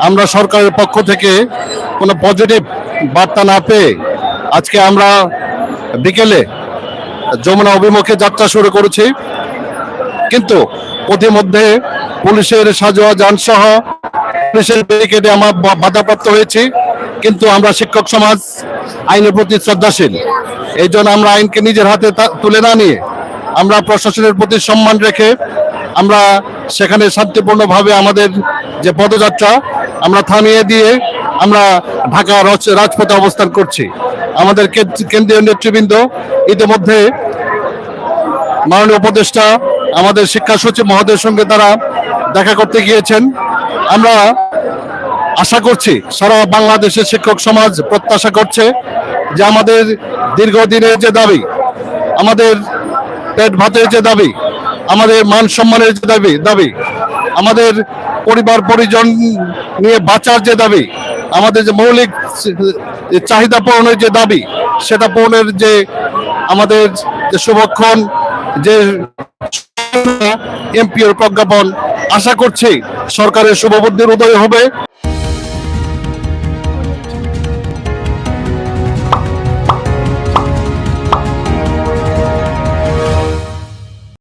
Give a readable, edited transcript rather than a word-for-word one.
আমরা সরকারের পক্ষ থেকে কোনো পজিটিভ বার্তা না পেয়ে আজকে আমরা বিকেলে যমুনা অভিমুখে যাত্রা শুরু করেছি। কিন্তু পথিমধ্যে পুলিশের সাজোয়া যানসহ পুলিশের ব্যারিকেডে আমরা বাধাপ্রাপ্ত হয়েছি। কিন্তু আমরা শিক্ষক সমাজ আইনের প্রতি শ্রদ্ধাশীল, এই জন্য আমরা আইনকে নিজের হাতে তুলে না নিয়ে আমরা প্রশাসনের প্রতি সম্মান রেখে আমরা সেখানে শান্তিপূর্ণভাবে আমাদের যে পদযাত্রা আমরা থামিয়ে দিয়ে আমরা ঢাকা রাজপথে অবস্থান করছি। আমাদের কেন্দ্রীয় নেতৃবৃন্দ ইতিমধ্যে মাননীয় উপদেষ্টা আমাদের শিক্ষা সচিব মহোদয়ের সঙ্গে তারা দেখা করতে গিয়েছেন। আমরা আশা করছি সারা বাংলাদেশের শিক্ষক সমাজ প্রত্যাশা করছে যে আমাদের দীর্ঘদিনের যে দাবি, আমাদের পেট ভাতের যে দাবি, আমাদের মান সম্মানের যে দাবি, আমাদের পরিবার পরিজন নিয়ে বাঁচার যে দাবি, আমাদের যে মৌলিক চাহিদা পূরণের যে দাবি, সেটা পূরণের যে আমাদের যে শুভক্ষণ, যে এমপিওর প্রজ্ঞাপন, আশা করছি সরকারের শুভবুদ্ধির উদয় হবে